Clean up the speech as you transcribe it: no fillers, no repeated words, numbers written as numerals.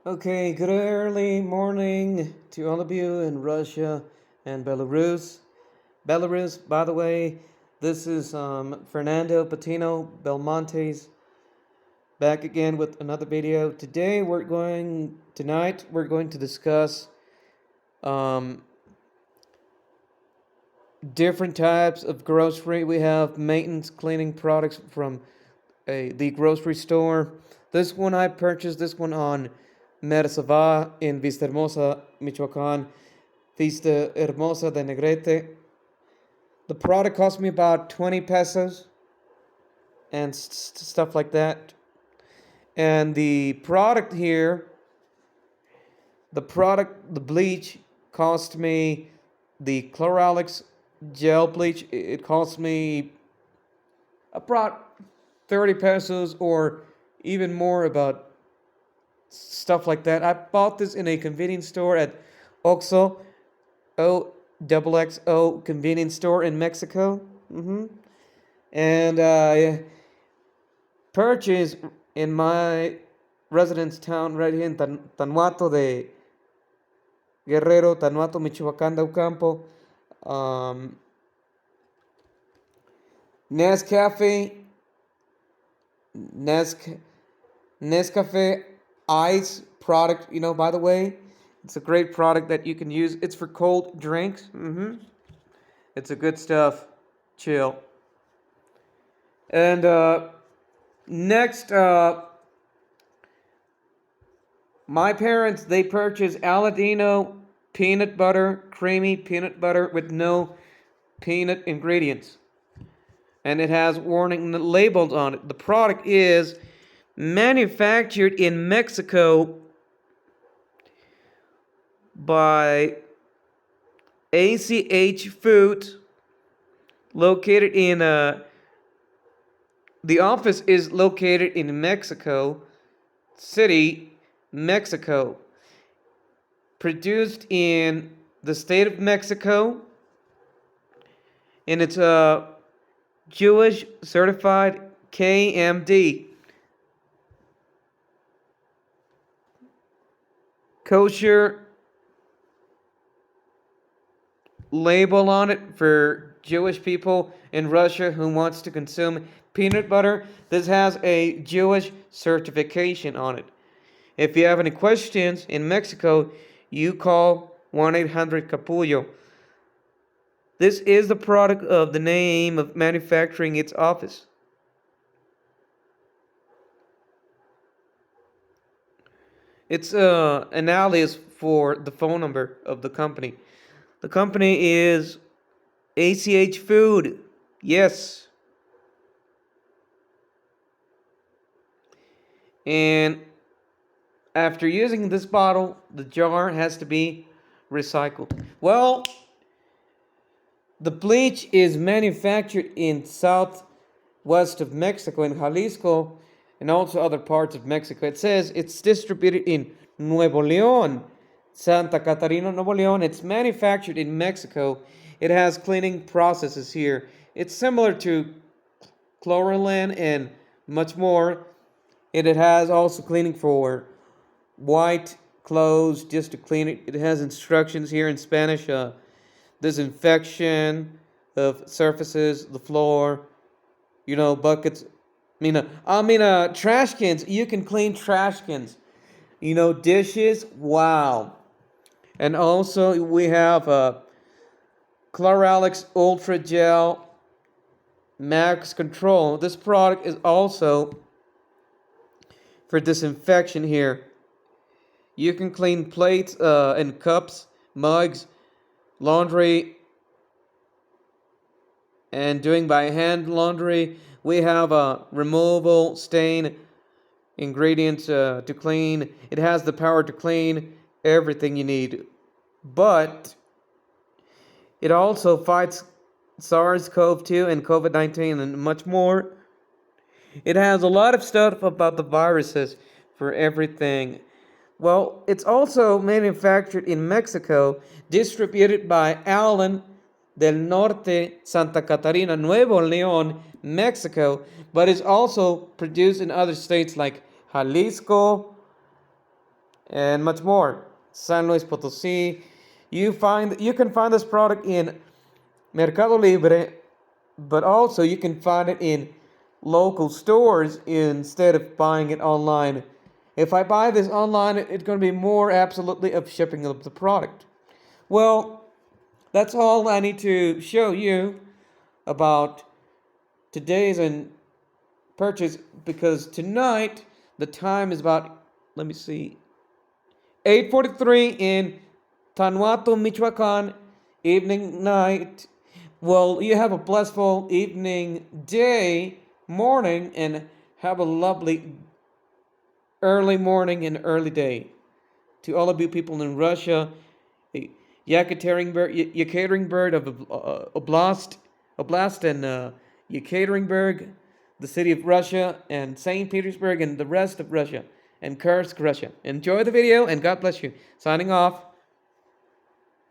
Okay, good early morning to all of you in Russia and Belarus. Belarus, by the way, this is Fernando, Patino, Belmontes, back again with another video. Tonight we're going to discuss um, different types of grocery. We have maintenance cleaning products from the grocery store. This one I purchased, this one on Mersava in Vista Hermosa, Michoacan, Vista Hermosa de Negrete. The product cost me about 20 pesos and stuff like that. And the product here, the bleach, cost me the cloralex gel bleach. It cost me about 30 pesos or even more, about stuff like that. I bought this in a convenience store at Oxxo, OXXO convenience store in Mexico. And I purchased in my residence town right here in Tanuato de Guerrero, Tanuato, Michoacán de Ocampo. Nescafe, Nescafe ice product, by the way. It's a great product that you can use. It's for cold drinks. It's a good stuff. Chill. And next, my parents, they purchased Aladino peanut butter, creamy peanut butter with no peanut ingredients. And it has warning labels on it. The product is manufactured in Mexico by ACH Food, located in the office is located in Mexico City, Mexico. Produced in the state of Mexico, and it's Jewish certified KMD, kosher label on it for Jewish people in Russia who wants to consume peanut butter. This has a Jewish certification on it. If you have any questions in Mexico, you call 1-800-Capullo. This is the product of the name of manufacturing its office. It's an alias for the phone number of the company. The company is ACH Food. Yes. And after using this bottle, the jar has to be recycled. Well, the bleach is manufactured in southwest of Mexico, in Jalisco, and also other parts of Mexico. It says it's distributed in Nuevo León, Santa Catarina, Nuevo León. It's manufactured in Mexico. It has cleaning processes here. It's similar to cloralen and much more. And it has also cleaning for white clothes, just to clean it. It has instructions here in Spanish. Disinfection of surfaces, the floor, buckets. Trash cans. You can clean trash cans. Dishes. Wow. And also we have cloralex ultragel max control. This product is also for disinfection here. You can clean plates and cups, mugs, laundry, and doing by hand laundry. We have a removable stain ingredients to clean. It has the power to clean everything you need. But it also fights SARS-CoV-2 and COVID-19 and much more. It has a lot of stuff about the viruses for everything. Well, it's also manufactured in Mexico, distributed by Allen del Norte, Santa Catarina, Nuevo León, Mexico, but is also produced in other states like Jalisco, and much more. San Luis Potosí. You can find this product in Mercado Libre, but also you can find it in local stores instead of buying it online. If I buy this online, it's going to be more absolutely of shipping of the product. Well, that's all I need to show you about today's and purchase, because tonight the time is about, let me see, 8:43 in Tanuato, Michoacan, evening night. Well, you have a blissful evening, day, morning, and have a lovely early morning and early day. To all of you people in Russia, Yekaterinburg of Oblast and Yekaterinburg, the city of Russia, and St. Petersburg, and the rest of Russia, and Kursk, Russia. Enjoy the video, and God bless you. Signing off.